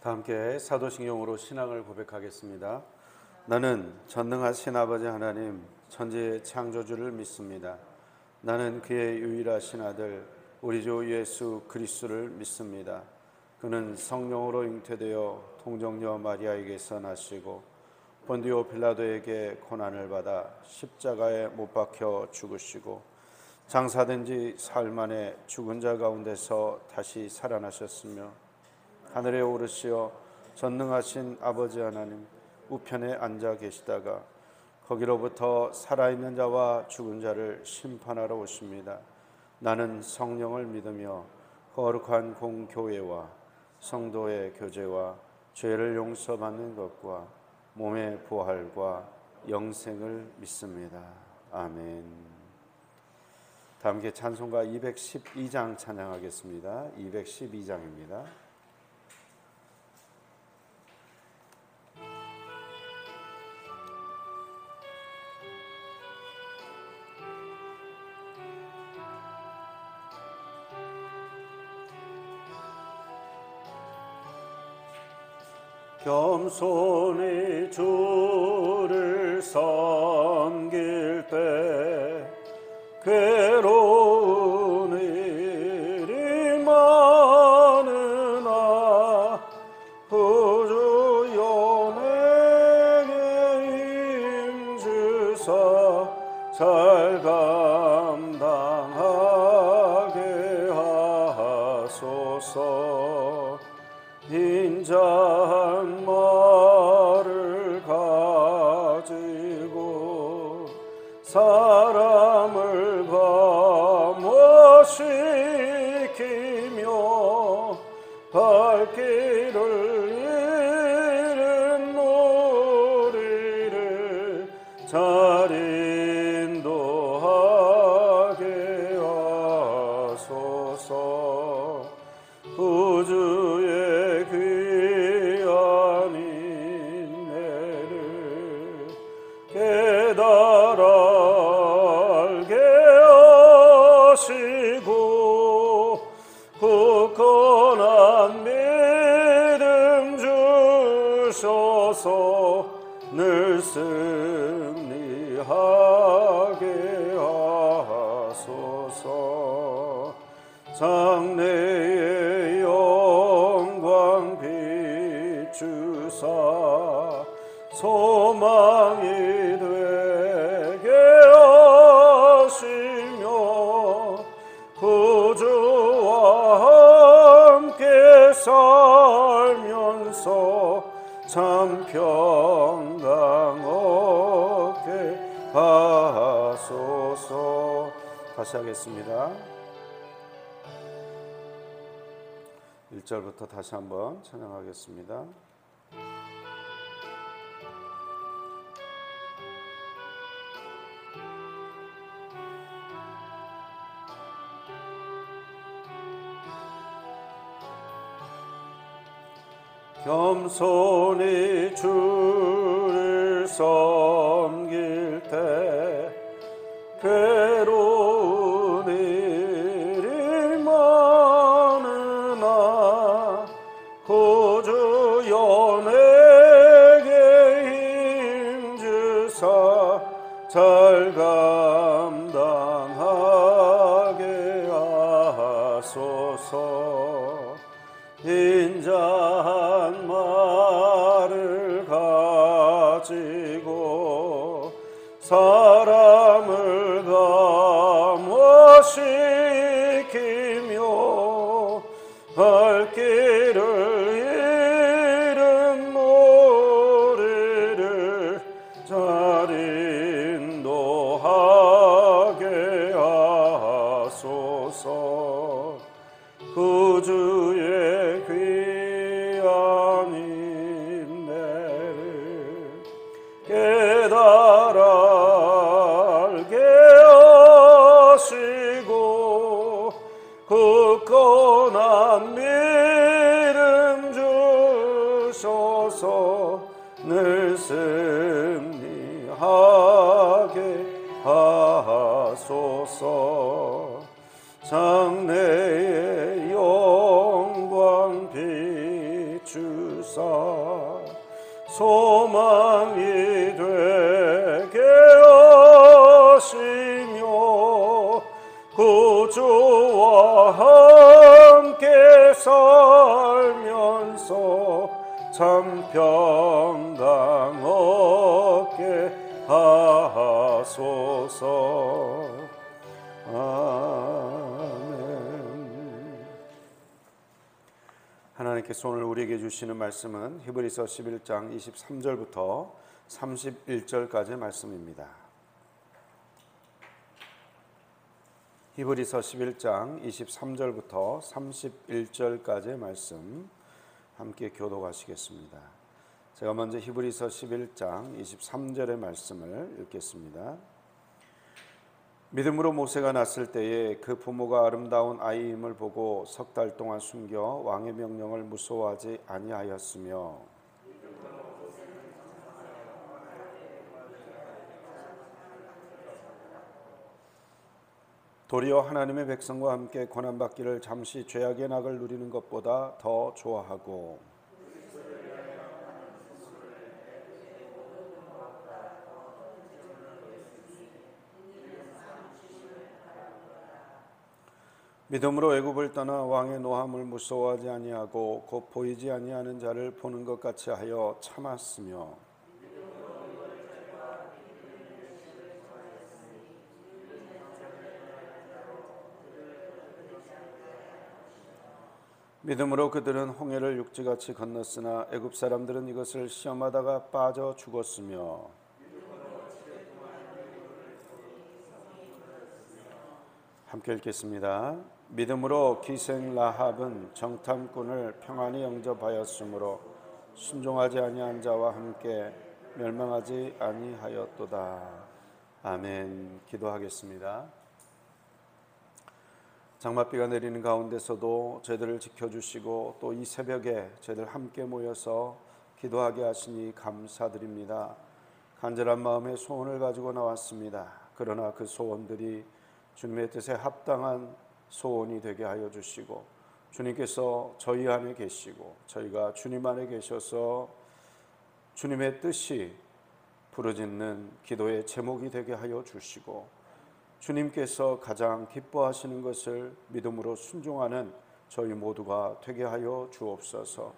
다 함께 사도신경으로 신앙을 고백하겠습니다. 나는 전능하신 아버지 하나님 천지의 창조주를 믿습니다. 나는 그의 유일하신 아들 우리 주 예수 그리스도를 믿습니다. 그는 성령으로 잉태되어 동정녀 마리아에게서 나시고 본디오 빌라도에게 고난을 받아 십자가에 못 박혀 죽으시고 장사된 지 사흘 만에 죽은 자 가운데서 다시 살아나셨으며 하늘에 오르시어 전능하신 아버지 하나님 우편에 앉아 계시다가 거기로부터 살아있는 자와 죽은 자를 심판하러 오십니다. 나는 성령을 믿으며 거룩한 공교회와 성도의 교제와 죄를 용서받는 것과 몸의 부활과 영생을 믿습니다. 아멘. 다 함께 찬송가 212장 찬양하겠습니다. 212장입니다. 겸손히 주를 섬길 때 괴로운 일이 많으나 구주 연행에 힘주사 잘 감당하게 하소서. 인자한 말을 가지고 사람을 감화시키며 발길을 잃은 우리를 잘 인도하게 하소서. 구주의 귀한 인내를 깨달아 알게 하시고 굳건한 믿음 주셔서 늘 승리하게 하소서. 장래의 영광 비추사 소망이 되게 하시며 구주와 함께 살면서 참 평강 얻게 하소서. 다시 하겠습니다. 1절부터 다시 한번 찬양하겠습니다. 겸손히 주를 섬길 때 괴로운 일이 많으나 구주 연에게 힘주사 잘 감당하게 하소서. 인자한 말을 가지고 사람을 감화시키며 발길을 잃은 우리를 잘 인도하게 하소서. 구주의 귀한 인내를 깨달아 알게 하시고 굳건한 믿음 주셔서 늘 승리하게 하소서. 장래의 영광 빛 비추사 소망이 되게 하시며 구주와 함께 살면서 참 평강 얻게 하소서. 아멘. 하나님께서 오늘 우리에게 주시는 말씀은 히브리서 11장 23절부터 31절까지의 말씀입니다. 히브리서 11장 23절부터 31절까지의 말씀 함께 교독하시겠습니다. 제가 먼저 히브리서 11장 23절의 말씀을 읽겠습니다. 믿음으로 모세가 났을 때에 그 부모가 아름다운 아이임을 보고 석 달 동안 숨겨 왕의 명령을 무서워하지 아니하였으며 도리어 하나님의 백성과 함께 고난받기를 잠시 죄악의 낙을 누리는 것보다 더 좋아하고 믿음으로 애굽을 떠나 왕의 노함을 무서워하지 아니하고 곧 보이지 아니하는 자를 보는 것 같이 하여 참았으며 믿음으로 그들은 홍해를 육지같이 건넜으나 애굽 사람들은 이것을 시험하다가 빠져 죽었으며 함께 읽겠습니다. 믿음으로 기생 라합은 정탐꾼을 평안히 영접하였으므로 순종하지 아니한 자와 함께 멸망하지 아니하였도다. 아멘. 기도하겠습니다. 장맛비가 내리는 가운데서도 저희들을 지켜주시고 또 이 새벽에 저희들 함께 모여서 기도하게 하시니 감사드립니다. 간절한 마음의 소원을 가지고 나왔습니다. 그러나 그 소원들이 주님의 뜻에 합당한 소원이 되게 하여 주시고 주님께서 저희 안에 계시고 저희가 주님 안에 계셔서 주님의 뜻이 부르짖는 기도의 제목이 되게 하여 주시고 주님께서 가장 기뻐하시는 것을 믿음으로 순종하는 저희 모두가 되게 하여 주옵소서.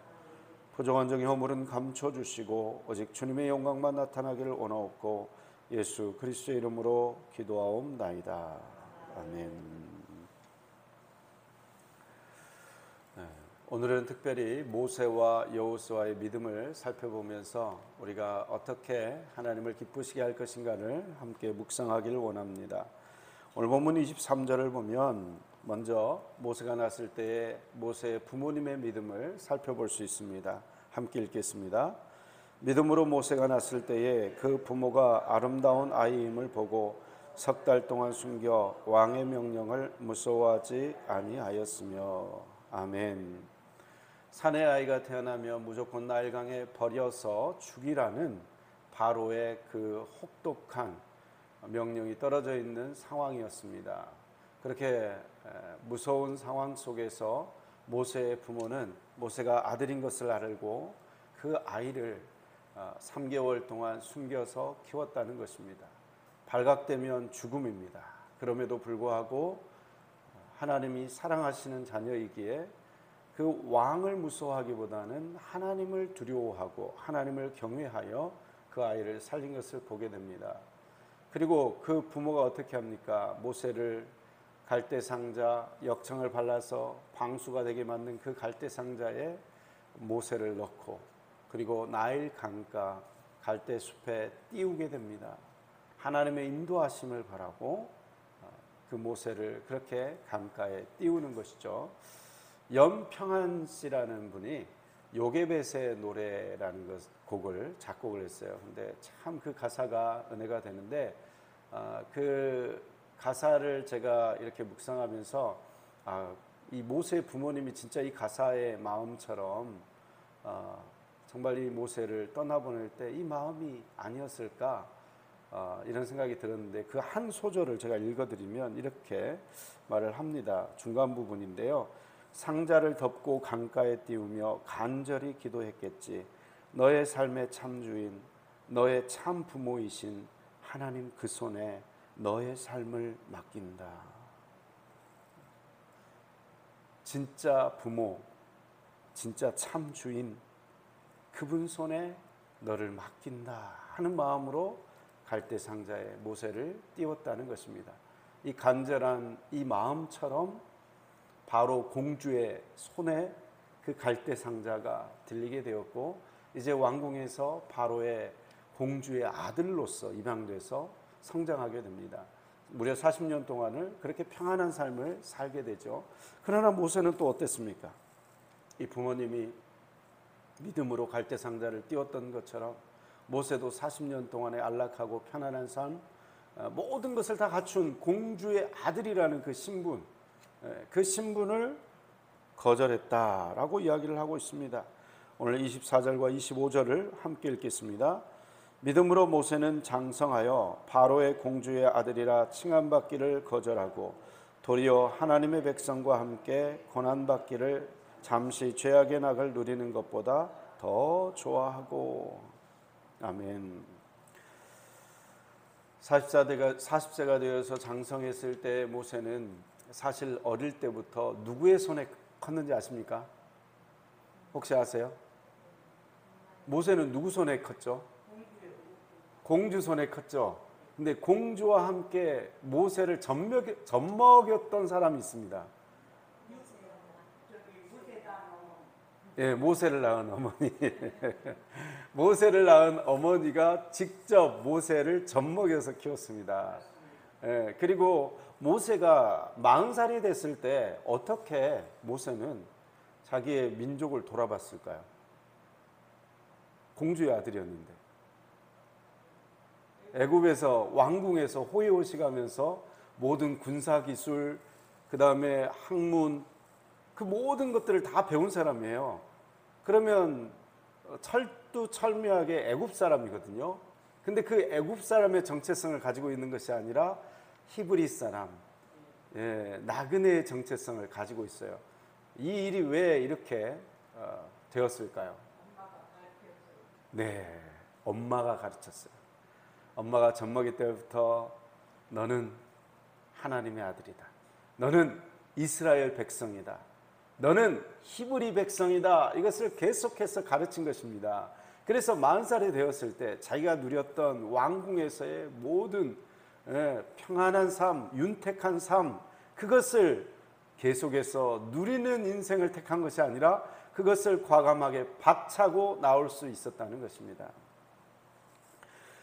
부정한 정의 허물은 감춰주시고 오직 주님의 영광만 나타나기를 원하옵고 예수 그리스도의 이름으로 기도하옵나이다. 아멘. 오늘은 특별히 모세와 여호수아의 믿음을 살펴보면서 우리가 어떻게 하나님을 기쁘시게 할 것인가를 함께 묵상하기를 원합니다. 오늘 본문 23절을 보면 먼저 모세가 났을 때의 모세의 부모님의 믿음을 살펴볼 수 있습니다. 함께 읽겠습니다. 믿음으로 모세가 났을 때에 그 부모가 아름다운 아이임을 보고 석 달 동안 숨겨 왕의 명령을 무서워하지 아니하였으며. 아멘. 사내 아이가 태어나면 무조건 나일강에 버려서 죽이라는 바로의 그 혹독한 명령이 떨어져 있는 상황이었습니다. 그렇게 무서운 상황 속에서 모세의 부모는 모세가 아들인 것을 알고 그 아이를 3개월 동안 숨겨서 키웠다는 것입니다. 발각되면 죽음입니다. 그럼에도 불구하고 하나님이 사랑하시는 자녀이기에 그 왕을 무서워하기보다는 하나님을 두려워하고 하나님을 경외하여 그 아이를 살린 것을 보게 됩니다. 그리고 그 부모가 어떻게 합니까? 모세를 갈대상자, 역청을 발라서 방수가 되게 만든 그 갈대상자에 모세를 넣고 그리고 나일 강가 갈대숲에 띄우게 됩니다. 하나님의 인도하심을 바라고 그 모세를 그렇게 강가에 띄우는 것이죠. 염평한 씨라는 분이 요게벳의 노래라는 곡을 작곡을 했어요. 근데 참 그 가사가 은혜가 되는데 그 가사를 제가 이렇게 묵상하면서 이 모세의 부모님이 진짜 이 가사의 마음처럼 정말 이 모세를 떠나보낼 때 이 마음이 아니었을까 이런 생각이 들었는데 그 한 소절을 제가 읽어드리면 이렇게 말을 합니다. 중간 부분인데요. 상자를 덮고 강가에 띄우며 간절히 기도했겠지. 너의 삶의 참주인, 너의 참 부모이신 하나님 그 손에 너의 삶을 맡긴다. 진짜 부모, 진짜 참 주인, 그분 손에 너를 맡긴다 하는 마음으로 갈대 상자에 모세를 띄웠다는 것입니다. 이 간절한 이 마음처럼 바로 공주의 손에 그 갈대 상자가 들리게 되었고, 이제 왕궁에서 바로의 공주의 아들로서 입양돼서 성장하게 됩니다. 무려 40년 동안을 그렇게 평안한 삶을 살게 되죠. 그러나 모세는 또 어땠습니까? 이 부모님이 믿음으로 갈대 상자를 띄웠던 것처럼 모세도 40년 동안의 안락하고 편안한 삶, 모든 것을 다 갖춘 공주의 아들이라는 그 신분, 그 신분을 거절했다라고 이야기를 하고 있습니다. 오늘 24절과 25절을 함께 읽겠습니다. 믿음으로 모세는 장성하여 바로의 공주의 아들이라 칭함받기를 거절하고 도리어 하나님의 백성과 함께 고난받기를 잠시 죄악의 낙을 누리는 것보다 더 좋아하고. 아멘. 40세가 되어서 장성했을 때 모세는 사실 어릴 때부터 누구의 손에 컸는지 아십니까? 혹시 아세요? 모세는 누구 손에 컸죠? 공주 손에 컸죠. 근데 공주와 함께 모세를 젖먹였던 사람이 있습니다. 예, 모세를 낳은 어머니. 모세를 낳은 어머니가 직접 모세를 젖먹여서 키웠습니다. 예, 그리고 모세가 40살이 됐을 때 어떻게 모세는 자기의 민족을 돌아봤을까요? 공주의 아들이었는데. 애굽에서 왕궁에서 호위호식하면서 모든 군사기술, 그 다음에 학문, 그 모든 것들을 다 배운 사람이에요. 그러면 철두철미하게 애굽 사람이거든요. 근데 그 애굽 사람의 정체성을 가지고 있는 것이 아니라 히브리 사람, 나그네의 정체성을 가지고 있어요. 이 일이 왜 이렇게 되었을까요? 네, 엄마가 가르쳤어요. 엄마가 젖먹이 때부터 너는 하나님의 아들이다. 너는 이스라엘 백성이다. 너는 히브리 백성이다. 이것을 계속해서 가르친 것입니다. 그래서 40살이 되었을 때 자기가 누렸던 왕궁에서의 모든 평안한 삶, 윤택한 삶, 그것을 계속해서 누리는 인생을 택한 것이 아니라 그것을 과감하게 박차고 나올 수 있었다는 것입니다.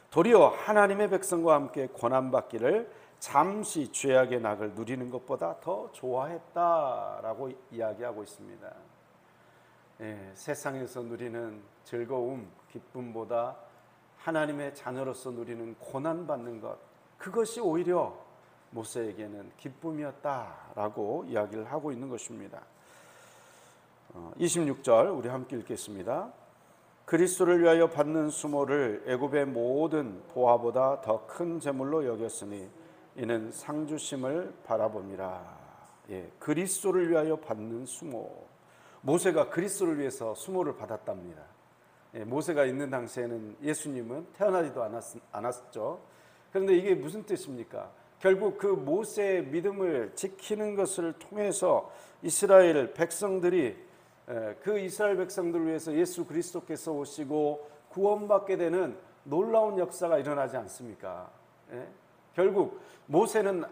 도리어 하나님의 백성과 함께 고난받기를 잠시 죄악의 낙을 누리는 것보다 더 좋아했다라고 이야기하고 있습니다. 세상에서 누리는 즐거움, 기쁨보다 하나님의 자녀로서 누리는 고난받는 것, 그것이 오히려 모세에게는 기쁨이었다라고 이야기를 하고 있는 것입니다. 26절 우리 함께 읽겠습니다. 그리스도를 위하여 받는 수모를 애굽의 모든 보화보다 더 큰 재물로 여겼으니 이는 상주심을 바라봄이라. 그리스도를 위하여 받는 수모. 모세가 그리스도를 위해서 수모를 받았답니다. 모세가 있는 당시에는 예수님은 태어나지도 않았죠. 그런데 이게 무슨 뜻입니까? 결국 그 모세의 믿음을 지키는 것을 통해서 이스라엘 백성들이 그 이스라엘 백성들을 위해서 예수 그리스도께서 오시고 구원받게 되는 놀라운 역사가 일어나지 않습니까? 결국 모세는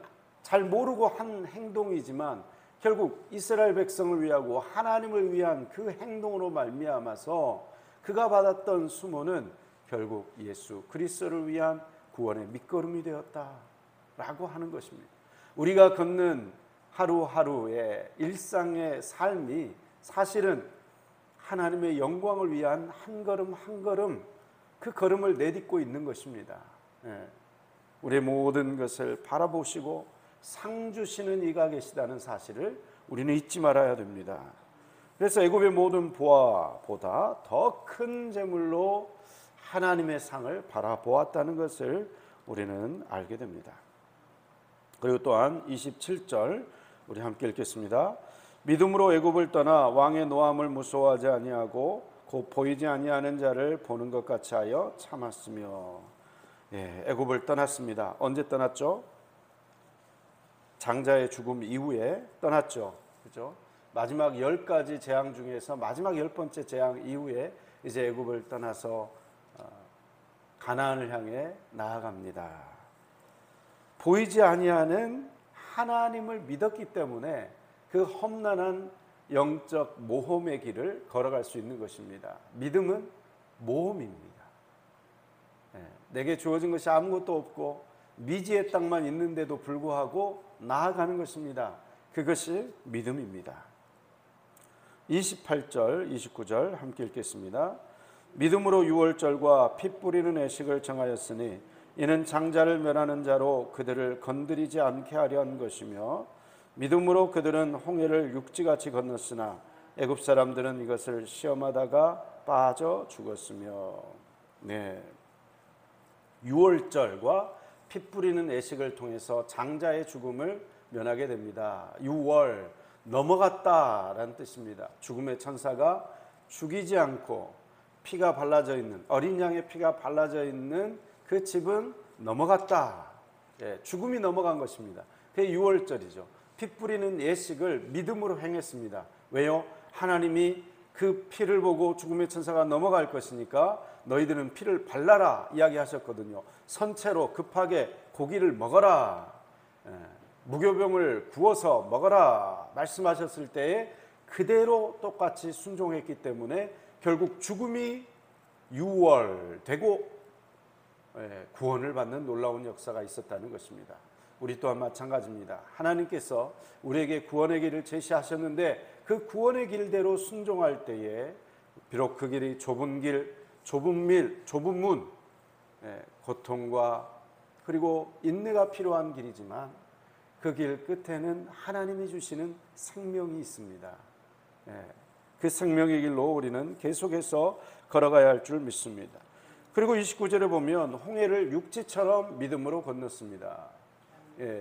잘 모르고 한 행동이지만 결국 이스라엘 백성을 위하고 하나님을 위한 그 행동으로 말미암아서 그가 받았던 수모는 결국 예수 그리스도를 위한 구원의 밑거름이 되었다라고 하는 것입니다. 우리가 걷는 하루하루의 일상의 삶이 사실은 하나님의 영광을 위한 한 걸음 한 걸음 그 걸음을 내딛고 있는 것입니다. 우리의 모든 것을 바라보시고 상 주시는 이가 계시다는 사실을 우리는 잊지 말아야 됩니다. 그래서 애굽의 모든 보화보다 더 큰 재물로 하나님의 상을 바라보았다는 것을 우리는 알게 됩니다. 그리고 또한 27절 우리 함께 읽겠습니다. 믿음으로 애굽을 떠나 왕의 노함을 무서워하지 아니하고 곧 보이지 아니하는 자를 보는 것 같이 하여 참았으며. 애굽을 떠났습니다. 언제 떠났죠? 장자의 죽음 이후에 떠났죠. 그죠? 마지막 10가지 재앙 중에서 마지막 10번째 재앙 이후에 이제 애굽을 떠나서 가나안을 향해 나아갑니다. 보이지 아니하는 하나님을 믿었기 때문에 그 험난한 영적 모험의 길을 걸어갈 수 있는 것입니다. 믿음은 모험입니다. 내게 주어진 것이 아무것도 없고 미지의 땅만 있는데도 불구하고 나아가는 것입니다. 그것이 믿음입니다. 28절, 29절 함께 읽겠습니다. 믿음으로 유월절과 피 뿌리는 애식을 정하였으니 이는 장자를 멸하는 자로 그들을 건드리지 않게 하려 한 것이며 믿음으로 그들은 홍해를 육지같이 건넜으나 애굽 사람들은 이것을 시험하다가 빠져 죽었으며. 유월절과 피 뿌리는 애식을 통해서 장자의 죽음을 면하게 됩니다. 유월, 넘어갔다라는 뜻입니다. 죽음의 천사가 죽이지 않고 피가 발라져 있는, 어린 양의 피가 발라져 있는 그 집은 넘어갔다. 죽음이 넘어간 것입니다. 그게 유월절이죠. 피 뿌리는 예식을 믿음으로 행했습니다. 왜요? 하나님이 그 피를 보고 죽음의 천사가 넘어갈 것이니까 너희들은 피를 발라라 이야기하셨거든요. 선체로 급하게 고기를 먹어라, 무교병을 구워서 먹어라 말씀하셨을 때에 그대로 똑같이 순종했기 때문에 결국 죽음이 유월되고 구원을 받는 놀라운 역사가 있었다는 것입니다. 우리 또한 마찬가지입니다. 하나님께서 우리에게 구원의 길을 제시하셨는데 그 구원의 길대로 순종할 때에 비록 그 길이 좁은 길, 좁은 문, 고통과 그리고 인내가 필요한 길이지만 그 길 끝에는 하나님이 주시는 생명이 있습니다. 그 생명의 길로 우리는 계속해서 걸어가야 할 줄 믿습니다. 그리고 29절에 보면 홍해를 육지처럼 믿음으로 건넜습니다.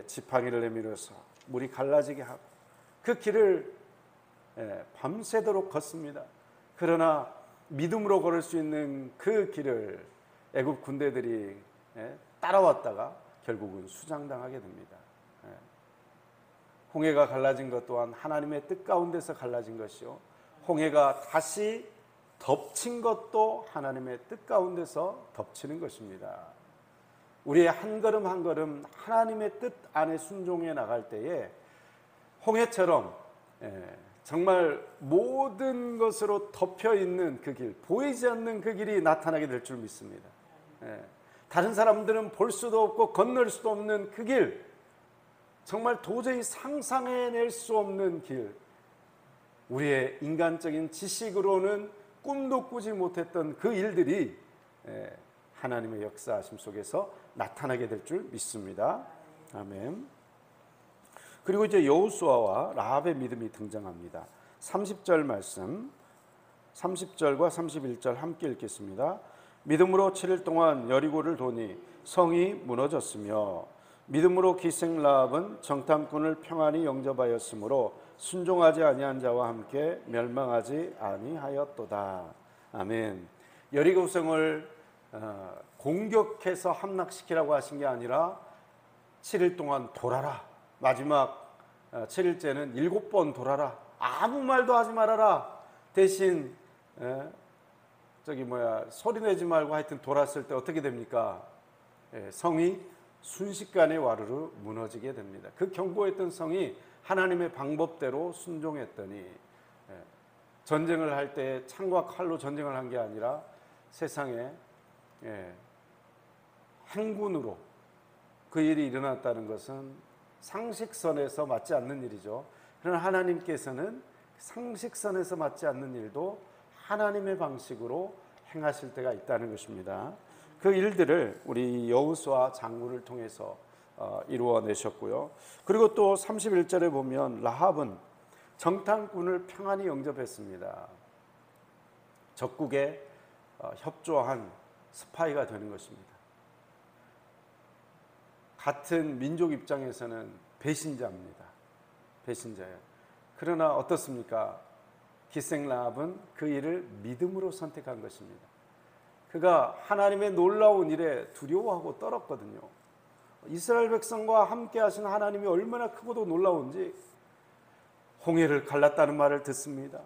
지팡이를 내밀어서 물이 갈라지게 하고 그 길을 밤새도록 걷습니다. 그러나 믿음으로 걸을 수 있는 그 길을 애굽 군대들이 따라왔다가 결국은 수장당하게 됩니다. 홍해가 갈라진 것 또한 하나님의 뜻 가운데서 갈라진 것이요, 홍해가 다시 덮친 것도 하나님의 뜻 가운데서 덮치는 것입니다. 우리의 한 걸음 한 걸음 하나님의 뜻 안에 순종해 나갈 때에 홍해처럼 정말 모든 것으로 덮여 있는 그 길, 보이지 않는 그 길이 나타나게 될 줄 믿습니다. 다른 사람들은 볼 수도 없고 건널 수도 없는 그 길, 정말 도저히 상상해낼 수 없는 길, 우리의 인간적인 지식으로는 꿈도 꾸지 못했던 그 일들이 하나님의 역사하심 속에서 나타나게 될 줄 믿습니다. 아멘. 그리고 이제 여호수아와 라합의 믿음이 등장합니다. 30절 말씀, 30절과 31절 함께 읽겠습니다. 믿음으로 7일 동안 여리고를 도니 성이 무너졌으며 믿음으로 기생 라합은 정탐꾼을 평안히 영접하였으므로 순종하지 아니한 자와 함께 멸망하지 아니하였도다. 아멘. 여리고성을 공격해서 함락시키라고 하신 게 아니라 7일 동안 돌아라. 마지막 7일째는 7번 돌아라. 아무 말도 하지 말아라. 대신 소리내지 말고 하여튼 돌았을 때 어떻게 됩니까? 성이 순식간에 와르르 무너지게 됩니다. 그 견고했던 성이 하나님의 방법대로 순종했더니 전쟁을 할 때 창과 칼로 전쟁을 한 게 아니라 세상에 행군으로 그 일이 일어났다는 것은 상식선에서 맞지 않는 일이죠. 그러나 하나님께서는 상식선에서 맞지 않는 일도 하나님의 방식으로 행하실 때가 있다는 것입니다. 그 일들을 우리 여호수아 장군을 통해서 이루어내셨고요. 그리고 또 31절에 보면 라합은 정탐꾼을 평안히 영접했습니다. 적국에 협조한 스파이가 되는 것입니다. 같은 민족 입장에서는 배신자입니다. 배신자예요. 그러나 어떻습니까? 기생 라합은 그 일을 믿음으로 선택한 것입니다. 그가 하나님의 놀라운 일에 두려워하고 떨었거든요. 이스라엘 백성과 함께 하신 하나님이 얼마나 크고도 놀라운지 홍해를 갈랐다는 말을 듣습니다.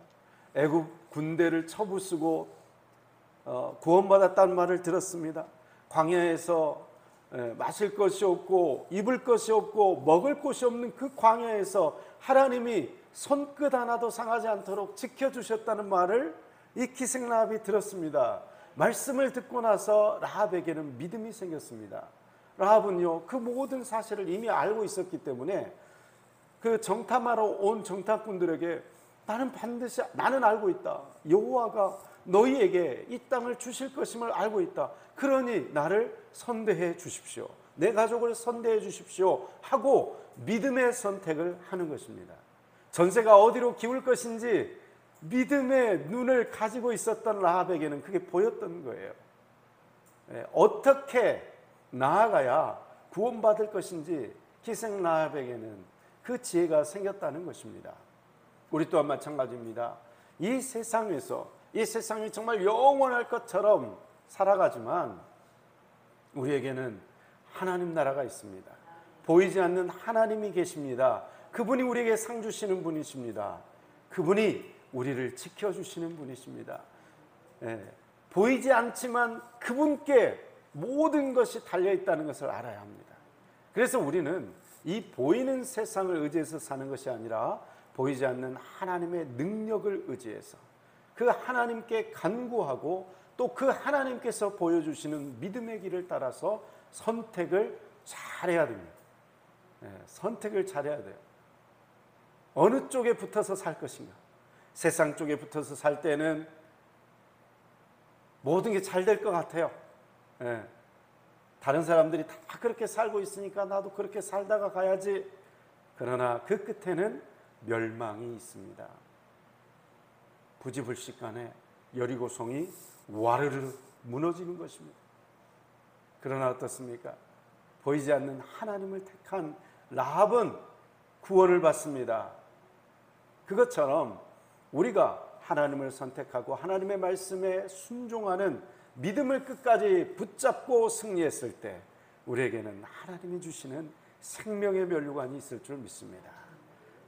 애굽 군대를 쳐부수고 구원받았다는 말을 들었습니다. 광야에서 마실 것이 없고 입을 것이 없고 먹을 곳이 없는 그 광야에서 하나님이 손끝 하나도 상하지 않도록 지켜주셨다는 말을 이 기생 라합이 들었습니다. 말씀을 듣고 나서 라합에게는 믿음이 생겼습니다. 라합은요, 그 모든 사실을 이미 알고 있었기 때문에 그 정탐하러 온 정탐꾼들에게 나는 알고 있다. 여호와가 너희에게 이 땅을 주실 것임을 알고 있다. 그러니 나를 선대해 주십시오. 내 가족을 선대해 주십시오. 하고 믿음의 선택을 하는 것입니다. 전세가 어디로 기울 것인지 믿음의 눈을 가지고 있었던 라합에게는 그게 보였던 거예요. 어떻게 나아가야 구원받을 것인지 기생 라합에게는 그 지혜가 생겼다는 것입니다. 우리 또한 마찬가지입니다. 이 세상에서 이 세상이 정말 영원할 것처럼 살아가지만 우리에게는 하나님 나라가 있습니다. 보이지 않는 하나님이 계십니다. 그분이 우리에게 상 주시는 분이십니다. 그분이 우리를 지켜주시는 분이십니다. 보이지 않지만 그분께 모든 것이 달려있다는 것을 알아야 합니다. 그래서 우리는 이 보이는 세상을 의지해서 사는 것이 아니라 보이지 않는 하나님의 능력을 의지해서 그 하나님께 간구하고 또 그 하나님께서 보여주시는 믿음의 길을 따라서 선택을 잘해야 됩니다. 선택을 잘해야 돼요. 어느 쪽에 붙어서 살 것인가? 세상 쪽에 붙어서 살 때는 모든 게 잘 될 것 같아요. 다른 사람들이 다 그렇게 살고 있으니까 나도 그렇게 살다가 가야지. 그러나 그 끝에는 멸망이 있습니다. 부지불식간에 여리고성이 와르르 무너지는 것입니다. 그러나 어떻습니까? 보이지 않는 하나님을 택한 라합은 구원을 받습니다. 그것처럼 우리가 하나님을 선택하고 하나님의 말씀에 순종하는 믿음을 끝까지 붙잡고 승리했을 때 우리에게는 하나님이 주시는 생명의 면류관이 있을 줄 믿습니다.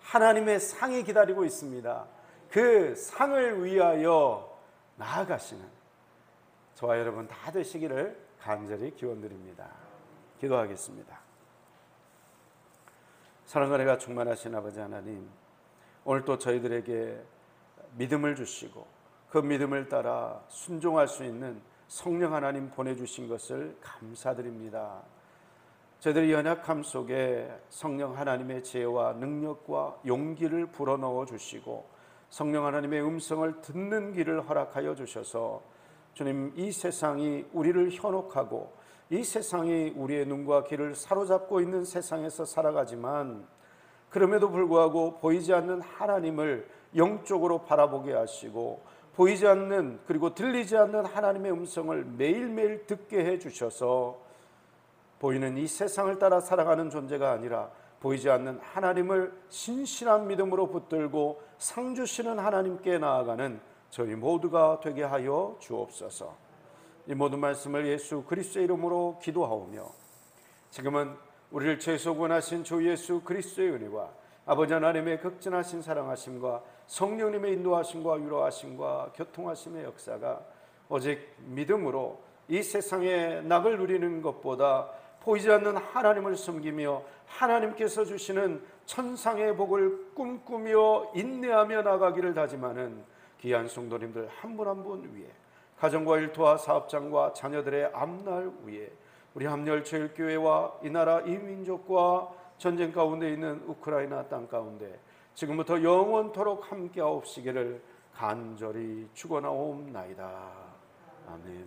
하나님의 상이 기다리고 있습니다. 그 상을 위하여 나아가시는 저와 여러분 다 되시기를 간절히 기원드립니다. 기도하겠습니다. 사랑과 은혜가 충만하신 아버지 하나님, 오늘 또 저희들에게 믿음을 주시고 그 믿음을 따라 순종할 수 있는 성령 하나님 보내주신 것을 감사드립니다. 저희들의 연약함 속에 성령 하나님의 지혜와 능력과 용기를 불어넣어 주시고 성령 하나님의 음성을 듣는 길을 허락하여 주셔서 주님, 이 세상이 우리를 현혹하고 이 세상이 우리의 눈과 귀를 사로잡고 있는 세상에서 살아가지만 그럼에도 불구하고 보이지 않는 하나님을 영적으로 바라보게 하시고 보이지 않는 그리고 들리지 않는 하나님의 음성을 매일매일 듣게 해주셔서 보이는 이 세상을 따라 살아가는 존재가 아니라 보이지 않는 하나님을 신실한 믿음으로 붙들고 상 주시는 하나님께 나아가는 저희 모두가 되게 하여 주옵소서. 이 모든 말씀을 예수 그리스도의 이름으로 기도하오며 지금은 우리를 죄에서 구원하신 주 예수 그리스도의 은혜와 아버지 하나님의 극진하신 사랑하심과 성령님의 인도하심과 위로하심과 교통하심의 역사가 오직 믿음으로 이 세상의 낙을 누리는 것보다 보이지 않는 하나님을 섬기며 하나님께서 주시는 천상의 복을 꿈꾸며 인내하며 나가기를 다짐하는 귀한 성도님들 한 분 한 분 위에 가정과 일터와 사업장과 자녀들의 앞날 위에 우리 함열제일교회와 이 나라 이 민족과 전쟁 가운데 있는 우크라이나 땅 가운데 지금부터 영원토록 함께하옵시기를 간절히 축원하옵나이다. 아멘.